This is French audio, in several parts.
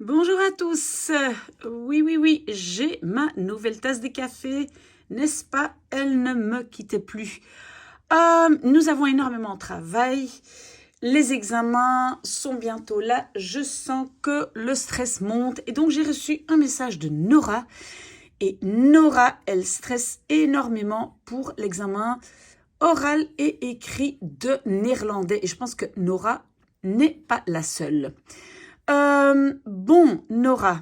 Bonjour à tous. Oui, j'ai ma nouvelle tasse de café, n'est-ce pas? Elle ne me quittait plus. Nous avons énormément de travail. Les examens sont bientôt là. Je sens que le stress monte. Et donc, j'ai reçu un message de Nora. Et Nora, elle stresse énormément pour l'examen oral et écrit de néerlandais. Et je pense que Nora n'est pas la seule. Bon, Nora,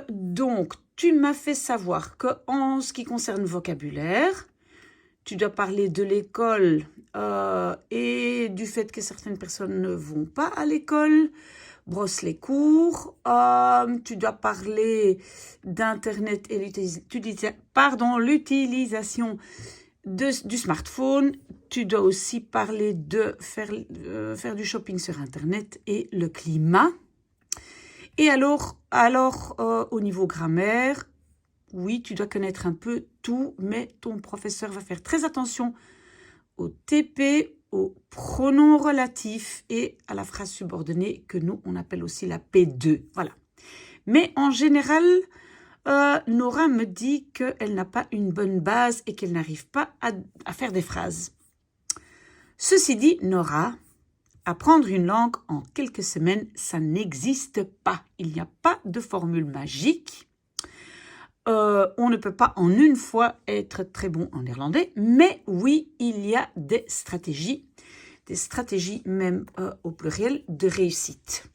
donc, tu m'as fait savoir qu'en ce qui concerne vocabulaire, tu dois parler de l'école et du fait que certaines personnes ne vont pas à l'école, brosse les cours. Tu dois parler d'Internet et l'utilisation du smartphone. Tu dois aussi parler de faire du shopping sur Internet et le climat. Et alors au niveau grammaire, oui, tu dois connaître un peu tout, mais ton professeur va faire très attention au TP, aux pronoms relatifs et à la phrase subordonnée que nous, on appelle aussi la P2. Voilà. Mais en général, Nora me dit qu'elle n'a pas une bonne base et qu'elle n'arrive pas à faire des phrases. Ceci dit, Nora, apprendre une langue en quelques semaines, ça n'existe pas. Il n'y a pas de formule magique. On ne peut pas en une fois être très bon en néerlandais, mais oui, il y a des stratégies même au pluriel de réussite.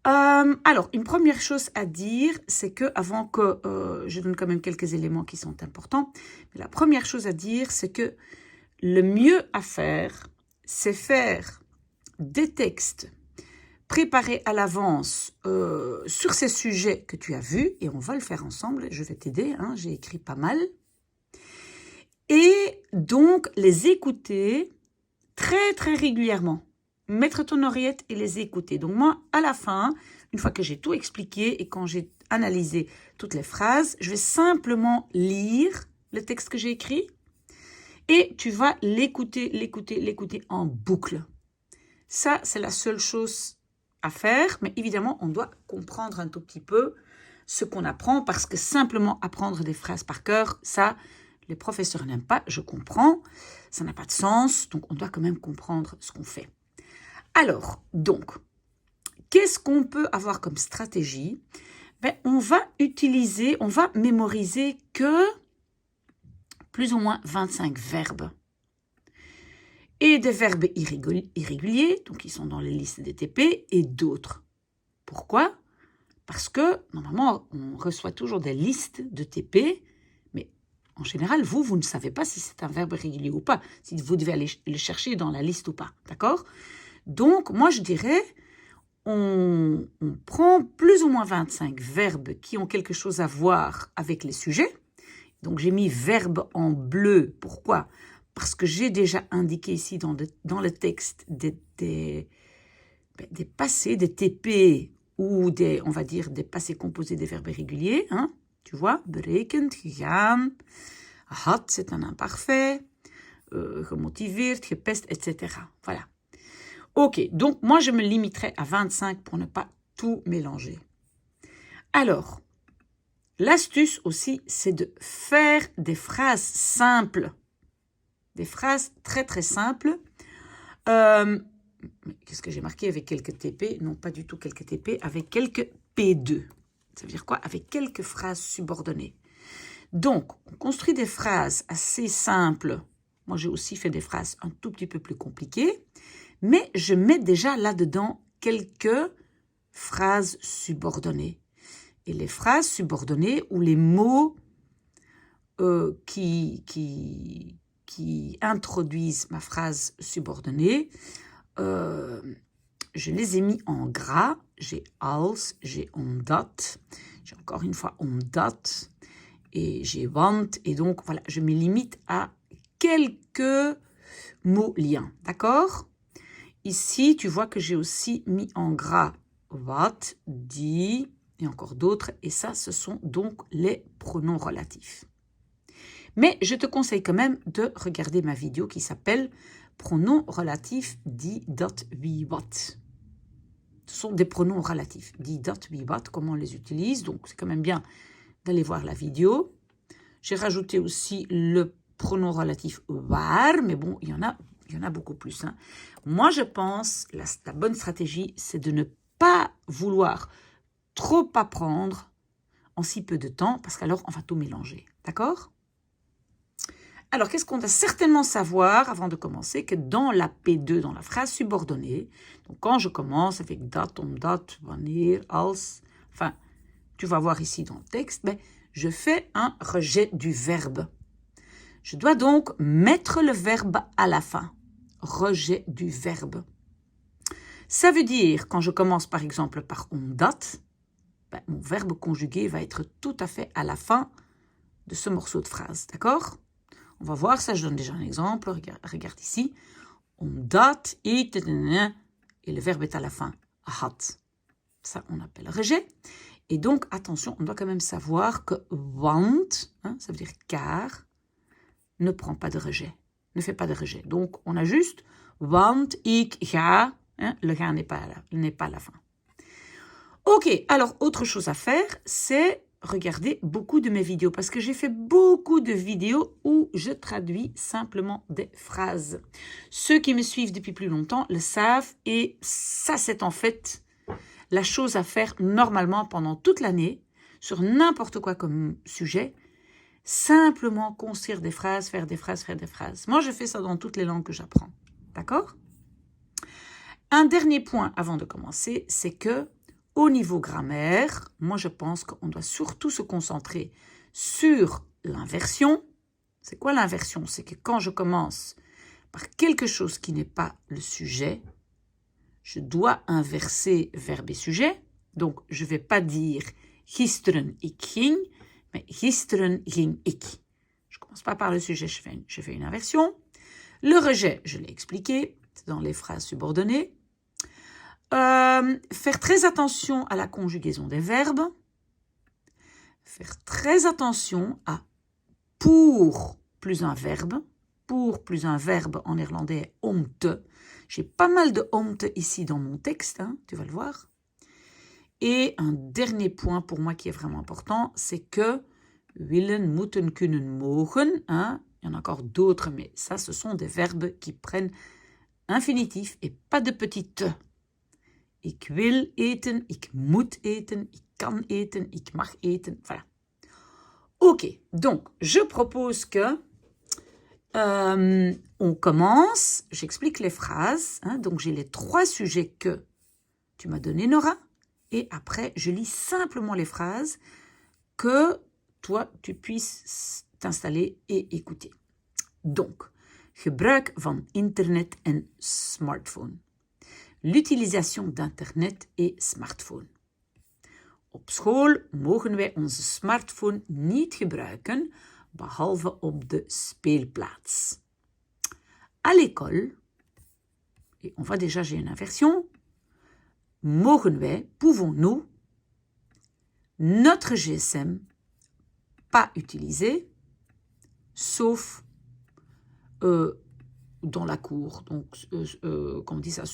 Alors, une première chose à dire, c'est que avant que je donne quand même quelques éléments qui sont importants, mais la première chose à dire, c'est que le mieux à faire, c'est faire des textes préparés à l'avance sur ces sujets que tu as vus, et on va le faire ensemble, je vais t'aider, hein, j'ai écrit pas mal, et donc les écouter très très régulièrement. Mettre ton oreillette et les écouter. Donc moi, à la fin, une fois que j'ai tout expliqué et quand j'ai analysé toutes les phrases, je vais simplement lire le texte que j'ai écrit et tu vas l'écouter en boucle. Ça, c'est la seule chose à faire, mais évidemment, on doit comprendre un tout petit peu ce qu'on apprend parce que simplement apprendre des phrases par cœur, ça, les professeurs n'aiment pas, je comprends, ça n'a pas de sens, donc on doit quand même comprendre ce qu'on fait. Alors, donc, qu'est-ce qu'on peut avoir comme stratégie? On va mémoriser que plus ou moins 25 verbes. Et des verbes irréguliers, donc ils sont dans les listes des TP, et d'autres. Pourquoi? Parce que, normalement, on reçoit toujours des listes de TP, mais en général, vous ne savez pas si c'est un verbe irrégulier ou pas, si vous devez aller le chercher dans la liste ou pas, d'accord? Donc, moi, je dirais, on prend plus ou moins 25 verbes qui ont quelque chose à voir avec les sujets. Donc, j'ai mis verbe en bleu. Pourquoi? Parce que j'ai déjà indiqué ici dans le texte des passés, des TP ou on va dire, des passés composés des verbes irréguliers. Hein, tu vois, berekend, gegaan, had, c'est un imparfait, gemotiveerd, gepest, etc. Voilà. Ok, donc moi je me limiterai à 25 pour ne pas tout mélanger. Alors, l'astuce aussi, c'est de faire des phrases simples. Des phrases très très simples. Qu'est-ce que j'ai marqué avec quelques TP? Non, pas du tout quelques TP, avec quelques P2. Ça veut dire quoi? Avec quelques phrases subordonnées. Donc, on construit des phrases assez simples. Moi, j'ai aussi fait des phrases un tout petit peu plus compliquées. Mais je mets déjà là-dedans quelques phrases subordonnées. Et les phrases subordonnées ou les mots qui introduisent ma phrase subordonnée, je les ai mis en gras. J'ai als, j'ai omdat, j'ai encore une fois omdat, et j'ai want. Et donc, voilà, je me limite à quelques mots liens, d'accord? Ici, tu vois que j'ai aussi mis en gras what, die et encore d'autres. Et ça, ce sont donc les pronoms relatifs. Mais je te conseille quand même de regarder ma vidéo qui s'appelle « Pronoms relatifs die, dat, wie, wat ». Ce sont des pronoms relatifs. Die, dat, wie, wat, comment on les utilise. Donc, c'est quand même bien d'aller voir la vidéo. J'ai rajouté aussi le pronom relatif waar, mais bon, il y en a beaucoup plus. Hein. Moi, je pense, la bonne stratégie, c'est de ne pas vouloir trop apprendre en si peu de temps, parce qu'alors, on va tout mélanger. D'accord? Alors, qu'est-ce qu'on doit certainement savoir avant de commencer? Que dans la P2, dans la phrase subordonnée, donc quand je commence avec dat, omdat, wanneer, als, enfin, tu vas voir ici dans le texte, ben, je fais un rejet du verbe. Je dois donc mettre le verbe à la fin. Rejet du verbe. Ça veut dire, quand je commence par exemple par omdat, ben, mon verbe conjugué va être tout à fait à la fin de ce morceau de phrase. D'accord? On va voir ça, je donne déjà un exemple. Regarde ici. Omdat ik... Et le verbe est à la fin. Had. Ça, on appelle rejet. Et donc, attention, on doit quand même savoir que want, hein, ça veut dire car, ne prend pas de rejet. Ne fait pas de rejet. Donc, on a juste want ik ga. Hein, le ga n'est pas à la fin. Ok, alors, autre chose à faire, c'est regarder beaucoup de mes vidéos. Parce que j'ai fait beaucoup de vidéos où je traduis simplement des phrases. Ceux qui me suivent depuis plus longtemps le savent. Et ça, c'est en fait la chose à faire normalement pendant toute l'année, sur n'importe quoi comme sujet, simplement construire des phrases, faire des phrases, faire des phrases. Moi, je fais ça dans toutes les langues que j'apprends. D'accord? Un dernier point avant de commencer, c'est que au niveau grammaire, moi, je pense qu'on doit surtout se concentrer sur l'inversion. C'est quoi l'inversion? C'est que quand je commence par quelque chose qui n'est pas le sujet, je dois inverser verbe et sujet. Donc, je ne vais pas dire gisteren ik ging, mais gisteren ging ik. Je ne commence pas par le sujet, je fais une inversion. Le rejet, je l'ai expliqué, c'est dans les phrases subordonnées. Faire très attention à la conjugaison des verbes. Faire très attention à pour plus un verbe. Pour plus un verbe en néerlandais, om te. J'ai pas mal de om te ici dans mon texte, hein, tu vas le voir. Et un dernier point pour moi qui est vraiment important, c'est que willen, moeten, kunnen, mogen. Hein, il y en a encore d'autres, mais ça, ce sont des verbes qui prennent infinitif et pas de petit te. Ik wil eten, ik moet eten, ik kan eten, ik mag eten. Voilà. Ok, donc je propose que on commence, j'explique les phrases. Hein, donc j'ai les 3 sujets que tu m'as donné, Nora. Et après, je lis simplement les phrases que toi, tu puisses t'installer et écouter. Donc, gebruik van internet en smartphone. L'utilisation d'internet et smartphone. Op school mogen wij onze smartphone niet gebruiken, behalve op de speelplaats. À l'école, et on voit déjà, j'ai une inversion, mogen wij, pouvons-nous, notre GSM pas utiliser, sauf dans la cour, donc comme on dit ça,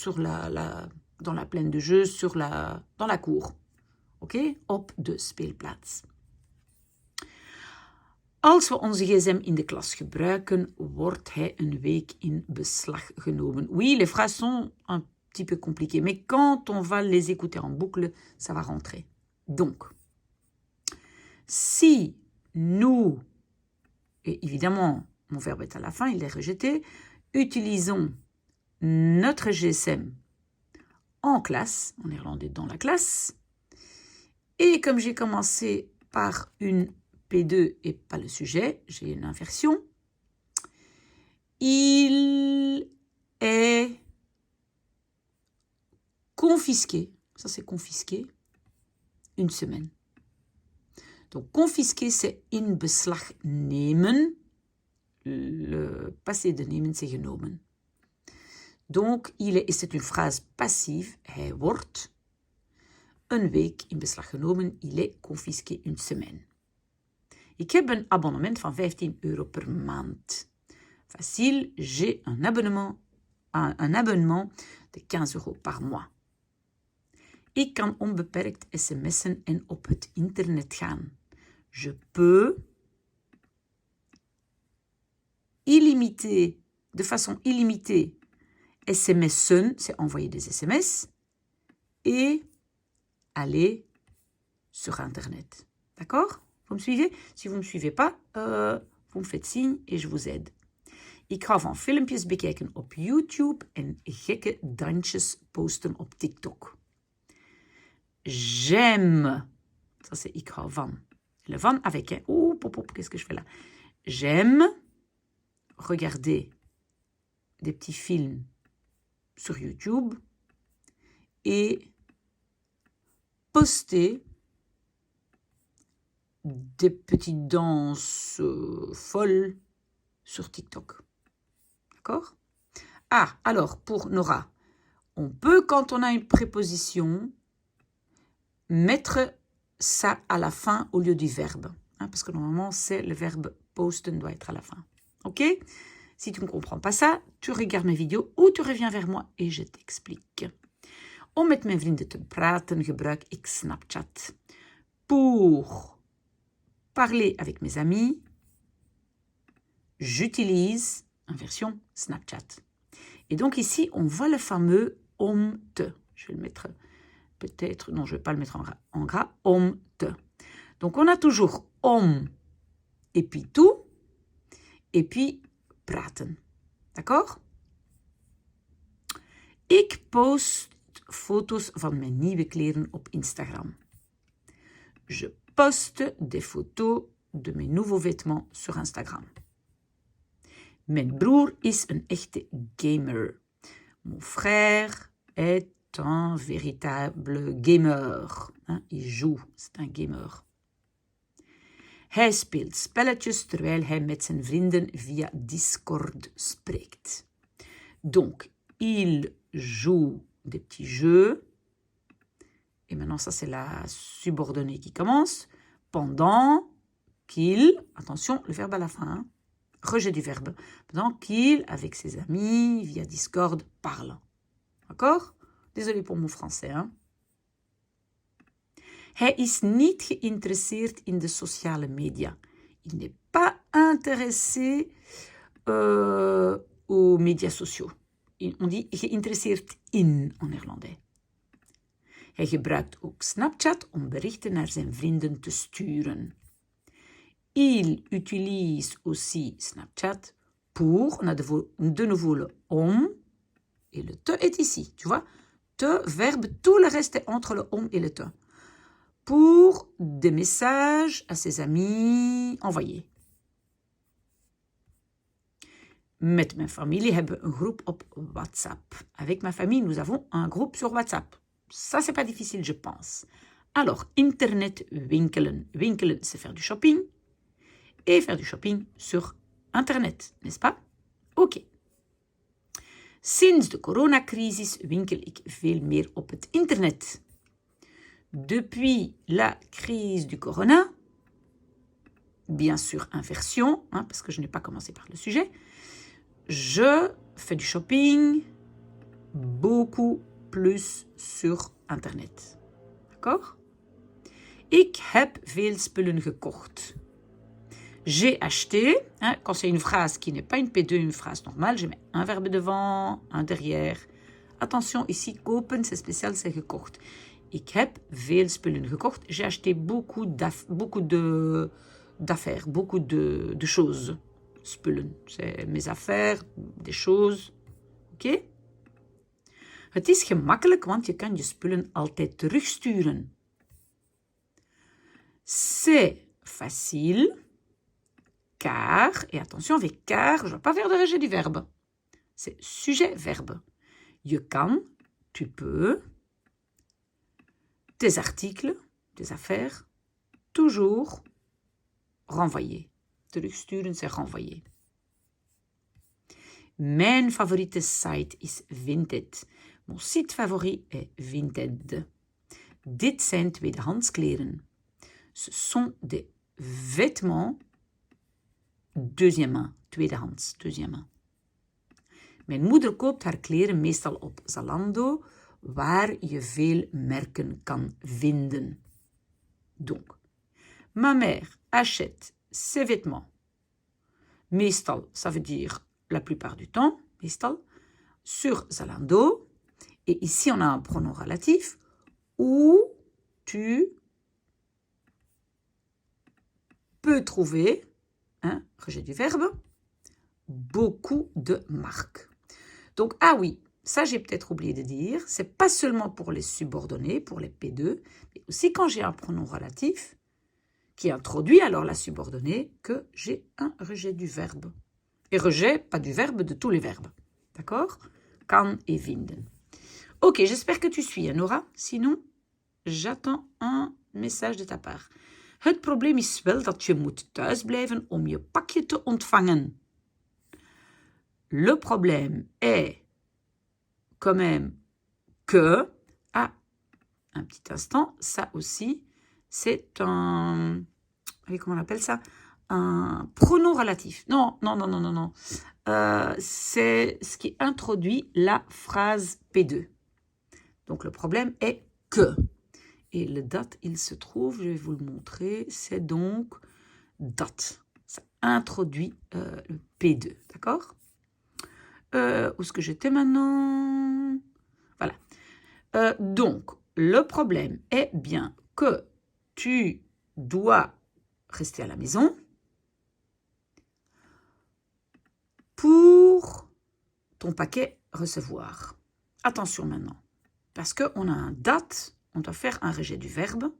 dans la plaine de jeu, dans la cour. Ok? Op de speelplaats. Als we onze gsm in de klas gebruiken, wordt hij een week in beslag genomen. Oui, les phrases sont un petit peu compliquées, mais quand on va les écouter en boucle, ça va rentrer. Donc, si nous, et évidemment, mon verbe est à la fin, il est rejeté, utilisons notre GSM en classe, en néerlandais dans la classe, et comme j'ai commencé par une P2 et pas le sujet, j'ai une inversion. Il est confisqué, ça c'est confisqué, une semaine. Donc confisqué c'est in beslag nemen, le passé de nemen c'est genomen. Donc il est, et c'est une phrase passive, hij wordt een week in beslag genomen, il est confisqué une semaine. Ik heb een abonnement van €15 per maand. Facile, j'ai un abonnement de €15 par mois. Ik kan onbeperkt sms'en en op het internet gaan. Je peux de façon illimitée sms'en, c'est envoyer des SMS, et aller sur Internet. D'accord? Vous me suivez? Si vous ne me suivez pas, vous me faites signe et je vous aide. Ik ga van filmpjes bekijken op YouTube en gekke dansjes posten op TikTok. J'aime, ça c'est ik hou van. Le van avec un, oh, qu'est-ce que je fais là? J'aime regarder des petits films sur YouTube et poster des petites danses folles sur TikTok. D'accord? Ah, alors, pour Nora, on peut, quand on a une préposition, mettre ça à la fin au lieu du verbe. Hein, parce que normalement, c'est le verbe posten doit être à la fin. Ok? Si tu ne comprends pas ça, tu regardes mes vidéos ou tu reviens vers moi et je t'explique. Om met mijn vrienden te praten gebruik ik Snapchat. Pour parler avec mes amis, j'utilise en version Snapchat. Et donc ici, on voit le fameux om te. Je vais le mettre peut-être, non, je ne vais pas le mettre en gras, om te. Donc on a toujours om et puis tout, et puis praten. D'accord? Ik post foto's van mijn nieuwe kleren op Instagram. Je poste des photos de mes nouveaux vêtements sur Instagram. Mijn broer is een echte gamer. Mon frère est un véritable gamer. Hein? Il joue, c'est un gamer. Hij speelt spelletjes terwijl hij met zijn vrienden via Discord spreekt. Donc, il joue des petits jeux. Et maintenant, ça, c'est la subordonnée qui commence. Pendant qu'il... Attention, le verbe à la fin. Hein? Rejet du verbe. Pendant qu'il, avec ses amis, via Discord, parle. D'accord? Désolé pour mon français. Hein? Hij is niet geïnteresseerd in de sociale media. Il n'est pas intéressé aux médias sociaux. On dit geïnteresseerd in en néerlandais. Hij gebruikt ook Snapchat om berichten naar zijn vrienden te sturen. Il utilise aussi Snapchat pour, on a de nouveau le om et le te est ici, tu vois. Te, verbe, tout le reste est entre le om et le te. Pour des messages à ses amis envoyés. Met mijn familie hebben we een groep op WhatsApp. Avec ma famille, nous avons un groupe sur WhatsApp. Ça, c'est pas difficile, je pense. Alors, internet winkelen. Winkelen, c'est faire du shopping. Et faire du shopping sur internet, n'est-ce pas? Ok. Sinds de coronacrisis winkel ik veel meer op het internet. Depuis la crise du corona, bien sûr inversion, hein, parce que je n'ai pas commencé par le sujet, je fais du shopping beaucoup plus sur internet. D'accord? Ik heb veel spullen gekocht. J'ai acheté, hein, quand c'est une phrase qui n'est pas une P2, une phrase normale, je mets un verbe devant, un derrière. Attention, ici, kopen, c'est spécial, c'est gekocht. Ik heb veel spullen gekocht. J'ai acheté beaucoup d'affaires, beaucoup de choses. Spullen, c'est mes affaires, des choses. Oké? Het is gemakkelijk, want je kan je spullen altijd terugsturen. C'est facile, car, et attention avec car, je ne vais pas faire de rejet du verbe. C'est sujet-verbe. Je kan, tu peux, tes articles, tes affaires, toujours renvoyer. Terugsturen, c'est renvoyer. Mijn favoriete site is Vinted. Mon site favori est Vinted. Dit zijn tweedehands kleren. Ce sont des vêtements deuxième main, tweedehands, deuxième main. Mijn moeder koopt haar kleren meestal op Zalando waar je veel merken kan vinden. Donc, ma mère achète ses vêtements. Meestal, ça veut dire la plupart du temps, meestal, sur Zalando. Et ici, on a un pronom relatif où tu peux trouver, rejet du verbe, beaucoup de marques. Donc, ah oui, ça j'ai peut-être oublié de dire, c'est pas seulement pour les subordonnés, pour les P2, mais aussi quand j'ai un pronom relatif qui introduit alors la subordonnée, que j'ai un rejet du verbe. Et rejet, pas du verbe, de tous les verbes. D'accord? Kan et vinden. Ok, j'espère que tu suis, Nora. Sinon, j'attends un message de ta part. Het probleem is wel dat je moet thuisblijven om je pakje te ontvangen. Le problème est quand même que... Ah, un petit instant, ça aussi, c'est un... Comment on appelle ça? Un pronom relatif. Non. C'est ce qui introduit la phrase P2. Donc, le problème est que... Et le dat, il se trouve, je vais vous le montrer, c'est donc dat. Ça introduit le P2, d'accord? Où est-ce que j'étais maintenant? Voilà. Donc, le problème est bien que tu dois rester à la maison pour ton paquet recevoir. Attention maintenant, parce qu'on a un dat, on doit faire un rejet du verbe,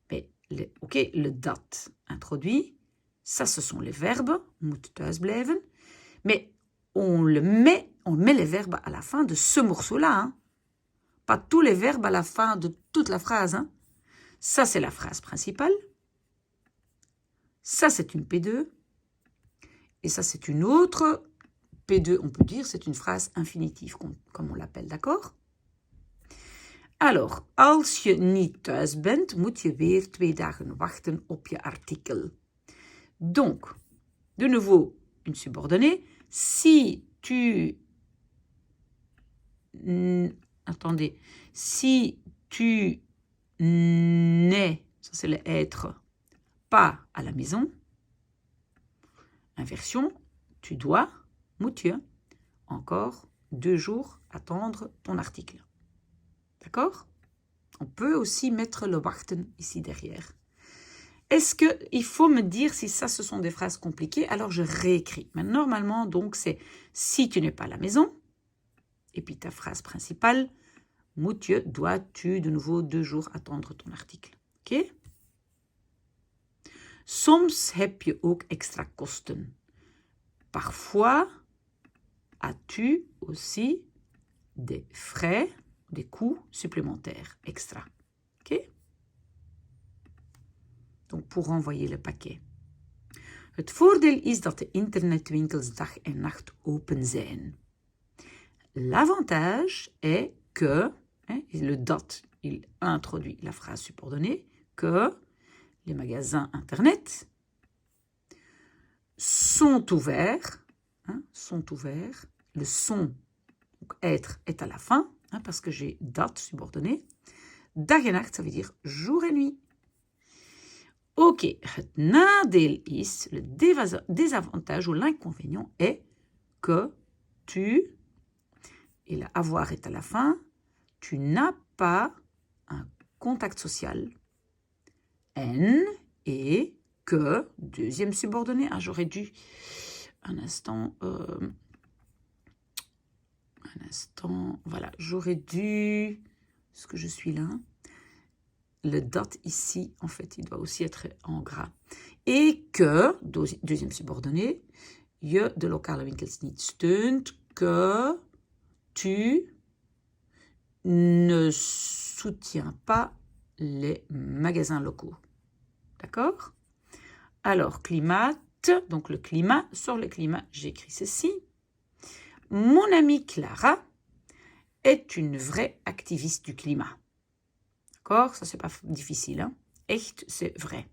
mais le dat introduit, ça ce sont les verbes, moet thuisblijven, mais on met les verbes à la fin de ce morceau-là, hein. Pas tous les verbes à la fin de toute la phrase. Hein. Ça, c'est la phrase principale. Ça, c'est une P2. Et ça, c'est une autre P2, on peut dire, c'est une phrase infinitive, comme on l'appelle, d'accord? Alors, als je niet thuis bent, moet je weer 2 dagen wachten op je artikel. Donc, de nouveau, une subordonnée. Si tu... Attendez. Si tu n'es, ça c'est le être, pas à la maison, inversion, tu dois, moet je, encore 2 jours attendre ton article. D'accord? On peut aussi mettre le wachten ici derrière. Est-ce qu'il faut me dire si ça, ce sont des phrases compliquées? Alors, je réécris. Mais normalement, donc, c'est si tu n'es pas à la maison, et puis ta phrase principale, moet je, dois-tu, de nouveau 2 jours attendre ton article. Ok? Soms heb je ook extra kosten. Parfois, as-tu aussi des frais, des coûts supplémentaires, extra. Ok? Donc, pour renvoyer le paquet. Het voordeel is dat de internetwinkels dag en nacht open zijn. L'avantage est que, le dat, il introduit la phrase subordonnée, que les magasins internet sont ouverts, le sont, donc être est à la fin, parce que j'ai dat subordonné. Dag en nacht, ça veut dire jour et nuit. Ok, het nadeel is, le désavantage ou l'inconvénient est que tu, et le avoir est à la fin, tu n'as pas un contact social. N et que, deuxième subordonné, j'aurais dû, un instant, voilà, j'aurais dû, est-ce que je suis là? Le dat ici, en fait, il doit aussi être en gras. Et que, deuxième subordonné, je de lokale winkels niet steunt, que tu ne soutiens pas les magasins locaux. D'accord? Alors, climat, donc le climat, sur le climat, j'écris ceci. Mon amie Clara est une vraie activiste du climat. D'accord? Ça, c'est pas difficile. Hein? Echt, c'est vrai.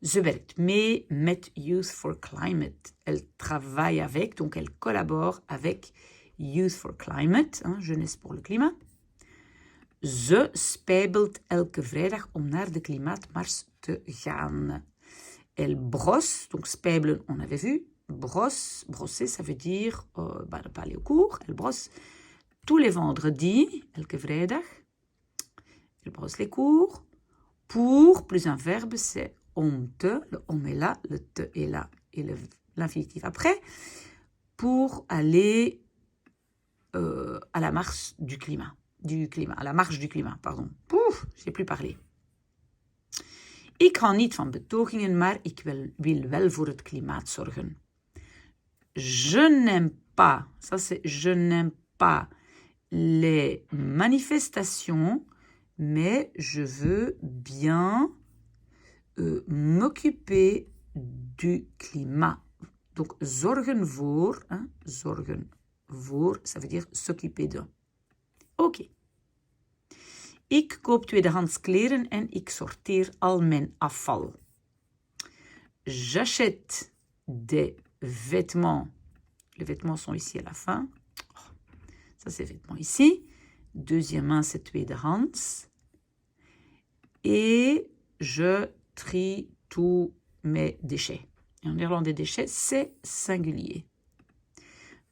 Ze werkt mee met Youth for Climate. Elle travaille avec, donc elle collabore avec Youth for Climate, hein, Jeunesse pour le climat. Ze spijbelt elke vrijdag om naar de klimaatmars te gaan. Elle brosse, donc spijbelen, on avait vu. Brosse, brosser, ça veut dire ne pas aller au cours. Elle brosse tous les vendredis, elke vrijdag. Elle brosse les cours. Pour, plus un verbe, c'est om te. Le om est là, le te est là et l'infinitif après. Pour aller à la marche du climat. À la marche du climat, pardon. Pouf, j'ai plus parlé. Ik hou niet van betogingen, maar ik wil wel voor het klimaat zorgen. Je n'aime pas, ça c'est je n'aime pas les manifestations, mais je veux bien m'occuper du climat. Donc zorgen voor, hein, zorgen voor, ça veut dire s'occuper de. Oké. Ik koop tweedehands kleren en ik sorteer al mijn afval. J'achète des vêtements. Les vêtements sont ici à la fin. Ça, c'est vêtements ici. Deuxième main, c'est tweedehands. Et je trie tous mes déchets. En néerlandais, déchets, c'est singulier.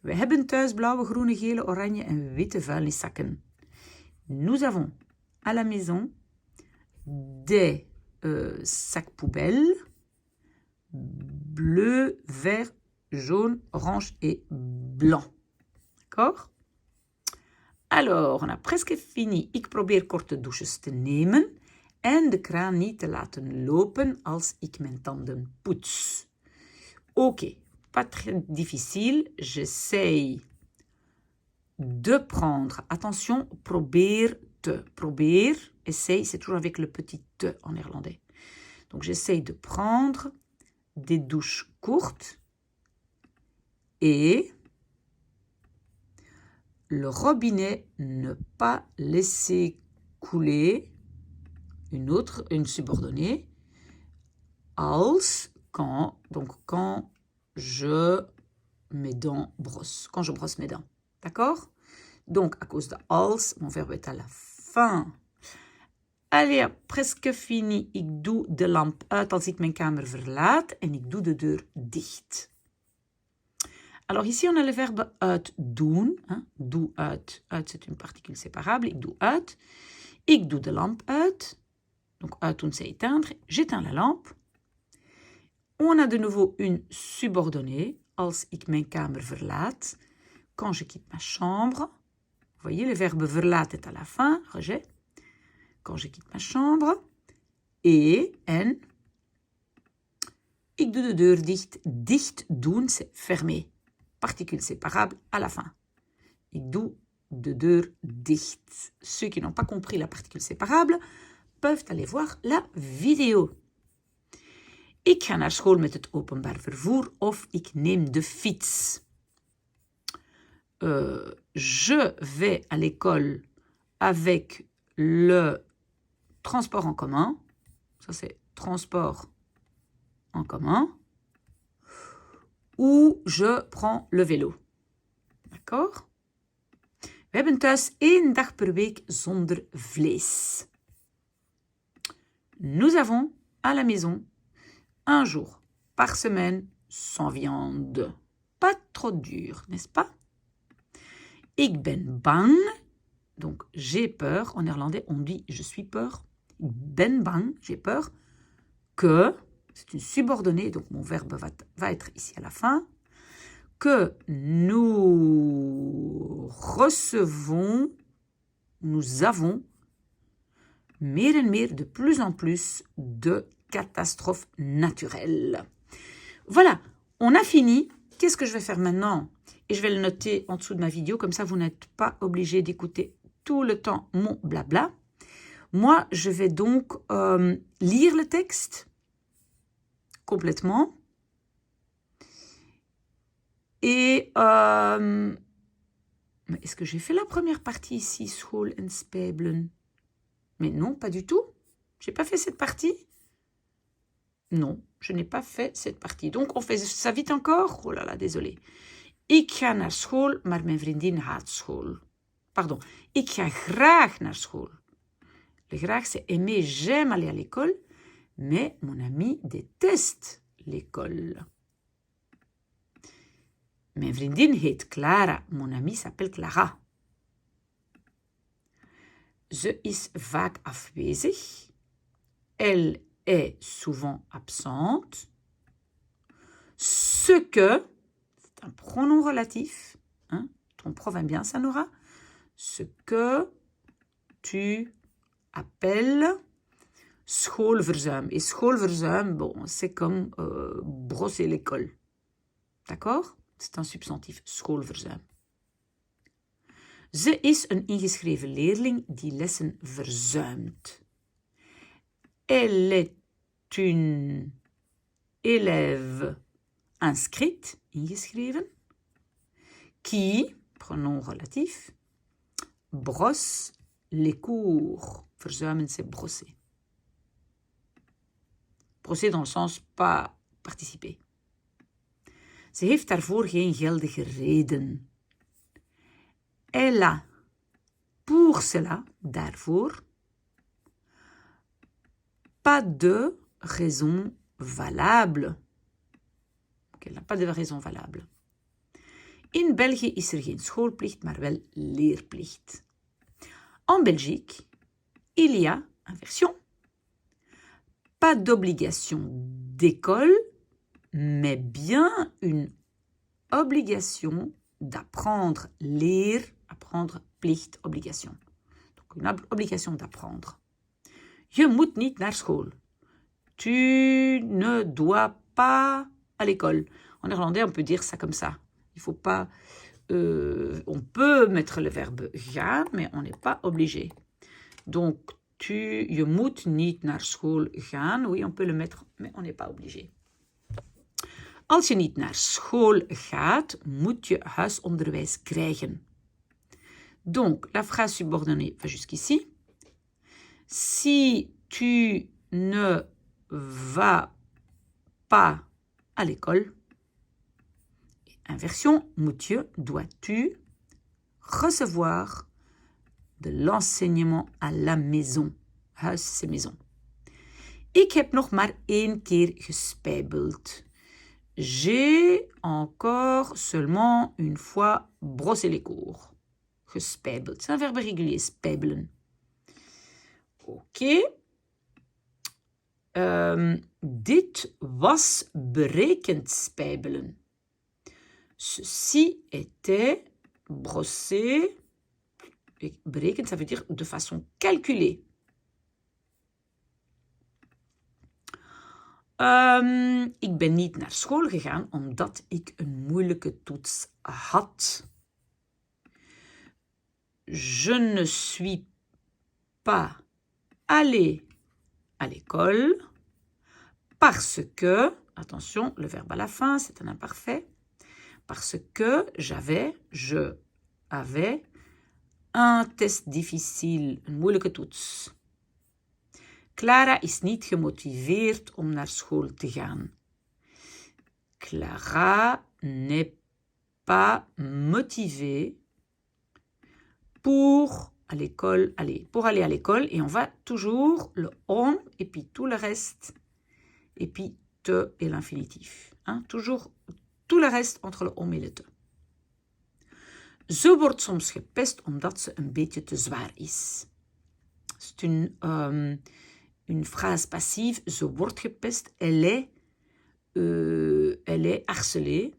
We hebben thuis blauwe, groene, gele, oranje en witte vuilniszakken. Nous avons à la maison des sacs poubelles bleu, vert, jaune, orange et blanc. D'accord? Alors, on a presque fini. Ik probeer korte douches te nemen en de kraan niet te laten lopen als ik mijn tanden poets. Oké, pas très difficile. J'essaye de prendre. Attention, probeer te. Probeer, essaye, c'est toujours avec le petit te en néerlandais. Donc, j'essaye de prendre des douches courtes et le robinet ne pas laisser couler une subordonnée als quand je mes dents brosse, quand je brosse mes dents. D'accord? Donc, à cause de als, mon verbe est à la fin. Allez, presque fini. Ik doe de lamp uit als ik mijn kamer verlaat en ik doe de deur dicht. Alors ici, on a le verbe uitdoen. Hein? Doe uit. Uit, c'est une particule séparable. Ik doe uit. Ik doe de lamp uit. Donc, uitdoen, c'est éteindre. J'éteins la lampe. On a de nouveau une subordonnée. Als ik mijn kamer verlaat. Quand je quitte ma chambre. Vous voyez, le verbe verlaat est à la fin. Rejet. Quand je quitte ma chambre. En. Ik doe de deur dicht. Dicht doen, c'est fermer. Particule séparable à la fin. Ik doe de deur dicht. Ceux qui n'ont pas compris la particule séparable peuvent aller voir la vidéo. Ik ga naar school met het openbaar vervoer of ik neem de fiets. Je vais à l'école avec le transport en commun. Ça, c'est transport en commun. Ou je prends le vélo. D'accord? We hebben thuis 1 dag per week zonder vlees. Nous avons à la maison 1 jour par semaine sans viande. Pas trop dur, n'est-ce pas? Ik ben bang. Donc, j'ai peur. En néerlandais, on dit je suis peur. Ik ben bang, j'ai peur. Que, c'est une subordonnée, donc mon verbe va être ici à la fin. Que nous avons meer en meer, de plus en plus, de catastrophes naturelles. Voilà, on a fini. Qu'est-ce que je vais faire maintenant? Et je vais le noter en dessous de ma vidéo, comme ça vous n'êtes pas obligé d'écouter tout le temps mon blabla. Moi, je vais donc lire le texte complètement. Et mais est-ce que j'ai fait la première partie ici, school en spijbelen? Mais non, pas du tout. J'ai pas fait cette partie. Non, je n'ai pas fait cette partie. Donc, on fait ça vite encore. Oh là là, désolé. Ik ga naar school, maar mijn vriendin haat school. pardon. Ik ga graag naar school. Le graag, c'est aimer, j'aime aller à l'école. Mais mon ami déteste l'école. Mijn vriendin heet Clara. Mon amie s'appelle Clara. Ze is vaak afwezig. Elle est souvent absente. Ce que, c'est un pronom relatif. Hein? Ton prof aime bien ça, Nora. Ce que tu appelles schoolverzuim. Et schoolverzuim, bon, c'est comme brosser l'école. D'accord? C'est un substantief, schoolverzuim. Ze is een ingeschreven leerling die lessen verzuimt. Elle est une élève inscrite, ingeschreven, qui, pronom relatif, brosse les cours. Verzuimen, c'est brosser. Brosser dans le sens pas participer. Ze heeft daarvoor geen geldige reden. Elle a, pour cela, daarvoor, pas de raison valable. Elle n'a pas de raison valable. In België is er geen schoolplicht, maar wel leerplicht. En Belgique, il y a, inversion, pas d'obligation d'école, mais bien une obligation d'apprendre, leer, apprendre, plicht, obligation. Donc une obligation d'apprendre. Je moet niet naar school. Tu ne dois pas à l'école. En néerlandais, on peut dire ça comme ça. Il faut pas... on peut mettre le verbe gaan, mais on n'est pas obligé. Donc, je moet niet naar school gaan. Oui, on peut le mettre, mais on n'est pas obligé. Als je niet naar school gaat, moet je huisonderwijs krijgen. Donc, la phrase subordonnée va jusqu'ici. Si tu ne vas pas à l'école, inversion, moet je, dois-tu recevoir de l'enseignement à la maison. Huis, c'est maison. Ik heb nog maar 1 keer gespijbeld. J'ai encore seulement une fois brossé les cours. Gespijbeld. C'est un verbe régulier, spijbelen. Ok. Dit was berekend spijbelen. Ceci était brossé. Berekend, ça veut dire de façon calculée. Ik ben niet naar school gegaan omdat ik een moeilijke toets had. Je ne suis pas allée à l'école parce que, attention, le verbe à la fin, c'est un imparfait, parce que je avais un test difficile, een moeilijke toets. Clara is niet gemotiveerd om naar school te gaan. Clara n'est pas motivée pour aller à l'école. Et on va toujours le om et puis tout le reste. Et puis te et l'infinitif. Hein? Toujours tout le reste entre le om et le te. Ze wordt soms gepest omdat ze een beetje te zwaar is. C'est une phrase passive. Ze wordt gepest. Elle est harcelée.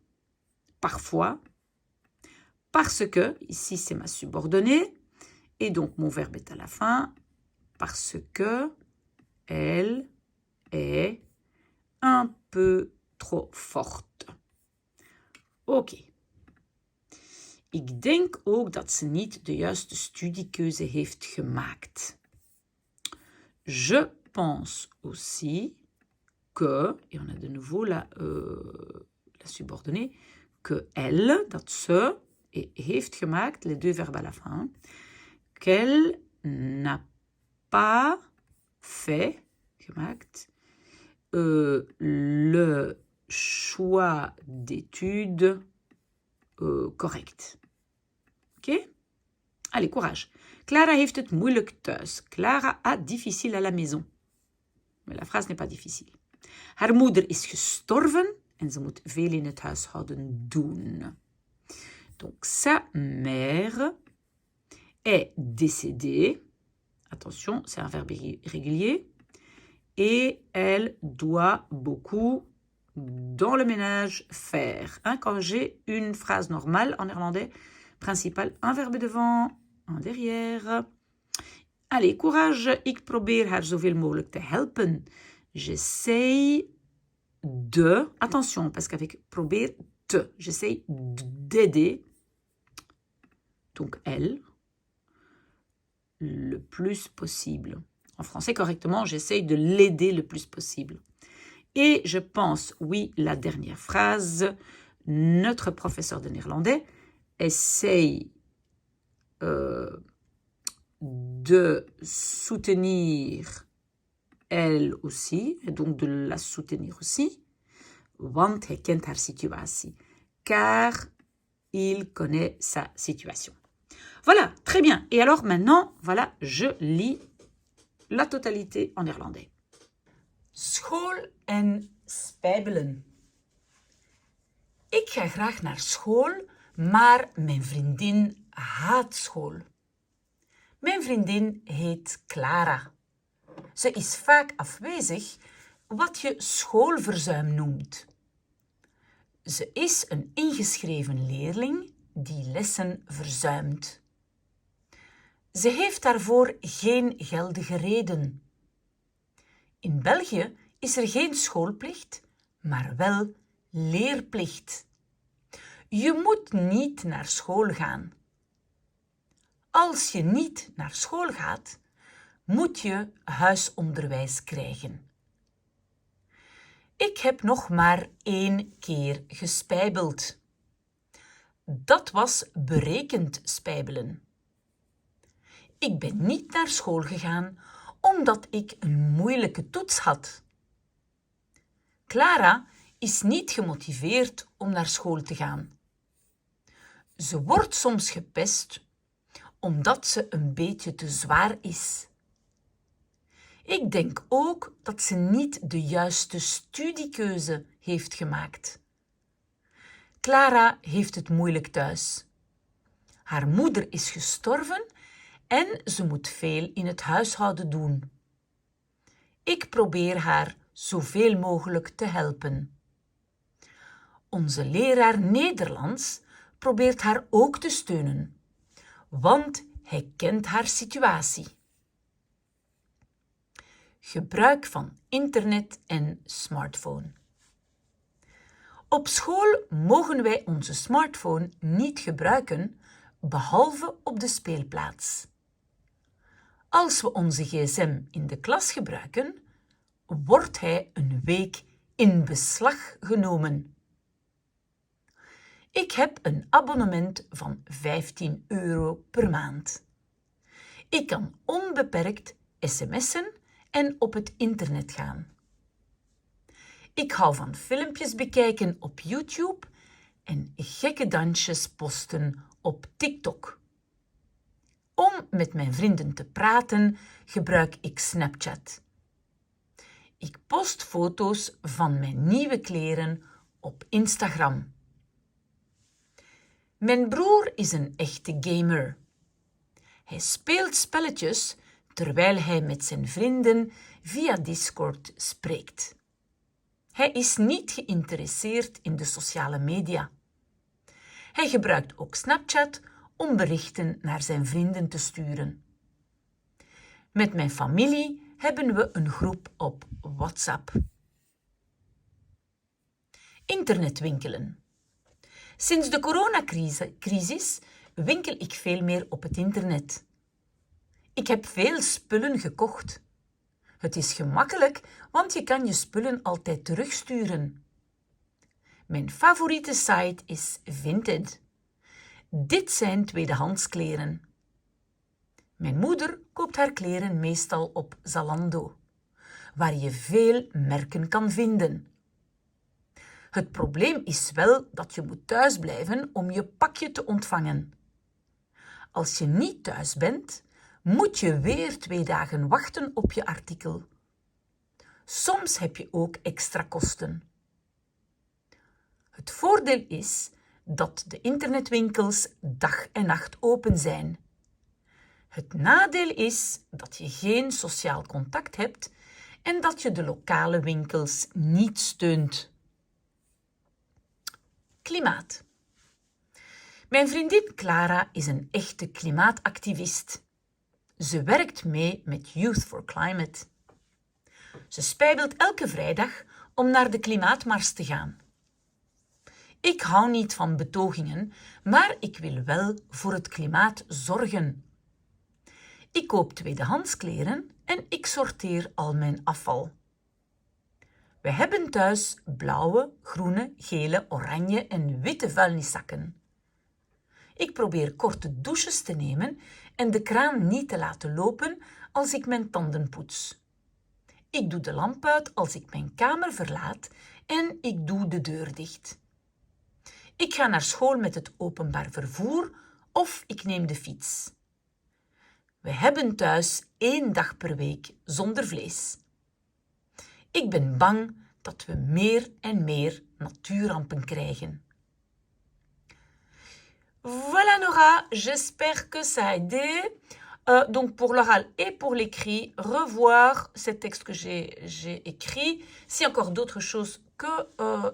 Parfois. Parce que, ici c'est ma subordonnée. Et donc mon verbe est à la fin. Parce que elle est un peu trop forte. Oké. Ik denk ook dat ze niet de juiste studiekeuze heeft gemaakt. Je pense aussi que, et on a de nouveau la subordonnée, que elle, dat ze, et heeft gemaakt, les deux verbes à la fin, qu'elle n'a pas fait, gemaakt, le choix d'études correct. Ok? Allez, courage. Clara heeft het moeilijk thuis. Clara a difficile à la maison. Maar la phrase n'est pas difficile. Haar moeder is gestorven en ze moet veel in het huishouden doen. Donc, sa mère est décédée. Attention, c'est un verbe irrégulier. Et elle doit beaucoup dans le ménage faire. Quand j'ai une phrase normale en néerlandais, principal, un verbe devant, un derrière. Allez, courage. Ik probeer haar zoveel mogelijk te helpen. J'essaye de... Attention, parce qu'avec probeer te, j'essaye d'aider. Donc, elle, le plus possible. En français, correctement, j'essaye de l'aider le plus possible. Et je pense, oui, la dernière phrase, notre professeur de néerlandais essaye de soutenir elle aussi, et donc de la soutenir aussi, want hij kent haar situatie, car il connaît sa situation. Voilà, très bien. Et alors maintenant, voilà, je lis la totalité en néerlandais. School en spijbelen. Ik ga graag naar school, maar mijn vriendin haat school. Mijn vriendin heet Clara. Ze is vaak afwezig, wat je schoolverzuim noemt. Ze is een ingeschreven leerling die lessen verzuimt. Ze heeft daarvoor geen geldige reden. In België is er geen schoolplicht, maar wel leerplicht. Je moet niet naar school gaan. Als je niet naar school gaat, moet je huisonderwijs krijgen. Ik heb nog maar 1 keer gespijbeld. Dat was berekend spijbelen. Ik ben niet naar school gegaan omdat ik een moeilijke toets had. Clara is niet gemotiveerd om naar school te gaan. Ze wordt soms gepest omdat ze een beetje te zwaar is. Ik denk ook dat ze niet de juiste studiekeuze heeft gemaakt. Clara heeft het moeilijk thuis. Haar moeder is gestorven en ze moet veel in het huishouden doen. Ik probeer haar zoveel mogelijk te helpen. Onze leraar Nederlands probeert haar ook te steunen, want hij kent haar situatie. Gebruik van internet en smartphone. Op school mogen wij onze smartphone niet gebruiken, behalve op de speelplaats. Als we onze gsm in de klas gebruiken, wordt hij een week in beslag genomen. Ik heb een abonnement van €15 per maand. Ik kan onbeperkt sms'en en op het internet gaan. Ik hou van filmpjes bekijken op YouTube en gekke dansjes posten op TikTok. Om met mijn vrienden te praten gebruik ik Snapchat. Ik post foto's van mijn nieuwe kleren op Instagram. Mijn broer is een echte gamer. Hij speelt spelletjes terwijl hij met zijn vrienden via Discord spreekt. Hij is niet geïnteresseerd in de sociale media. Hij gebruikt ook Snapchat om berichten naar zijn vrienden te sturen. Met mijn familie hebben we een groep op WhatsApp. Internetwinkelen. Sinds de coronacrisis winkel ik veel meer op het internet. Ik heb veel spullen gekocht. Het is gemakkelijk, want je kan je spullen altijd terugsturen. Mijn favoriete site is Vinted. Dit zijn tweedehands kleren. Mijn moeder koopt haar kleren meestal op Zalando, waar je veel merken kan vinden. Het probleem is wel dat je moet thuisblijven om je pakje te ontvangen. Als je niet thuis bent, moet je weer 2 dagen wachten op je artikel. Soms heb je ook extra kosten. Het voordeel is dat de internetwinkels dag en nacht open zijn. Het nadeel is dat je geen sociaal contact hebt en dat je de lokale winkels niet steunt. Klimaat. Mijn vriendin Clara is een echte klimaatactivist. Ze werkt mee met Youth for Climate. Ze spijbelt elke vrijdag om naar de klimaatmars te gaan. Ik hou niet van betogingen, maar ik wil wel voor het klimaat zorgen. Ik koop tweedehands kleren en ik sorteer al mijn afval. We hebben thuis blauwe, groene, gele, oranje en witte vuilniszakken. Ik probeer korte douches te nemen en de kraan niet te laten lopen als ik mijn tanden poets. Ik doe de lamp uit als ik mijn kamer verlaat en ik doe de deur dicht. Ik ga naar school met het openbaar vervoer of ik neem de fiets. We hebben thuis 1 dag per week zonder vlees. Ik ben bang dat we meer en meer natuurrampen krijgen. Voilà Nora, j'espère que ça a aidé. Donc pour l'oral et pour l'écrit, revoir ces textes que j'ai écrits. S'il y a encore d'autres choses que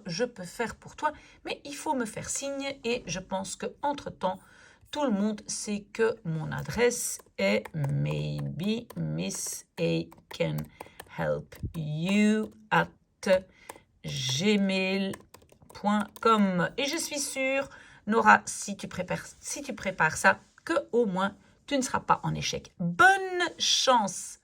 je peux faire pour toi, mais il faut me faire signe et je pense qu'entre-temps, tout le monde sait que mon adresse est maybe miss A can help you at gmail.com. Et je suis sûre, Nora, si tu prépares ça, que au moins tu ne seras pas en échec. Bonne chance!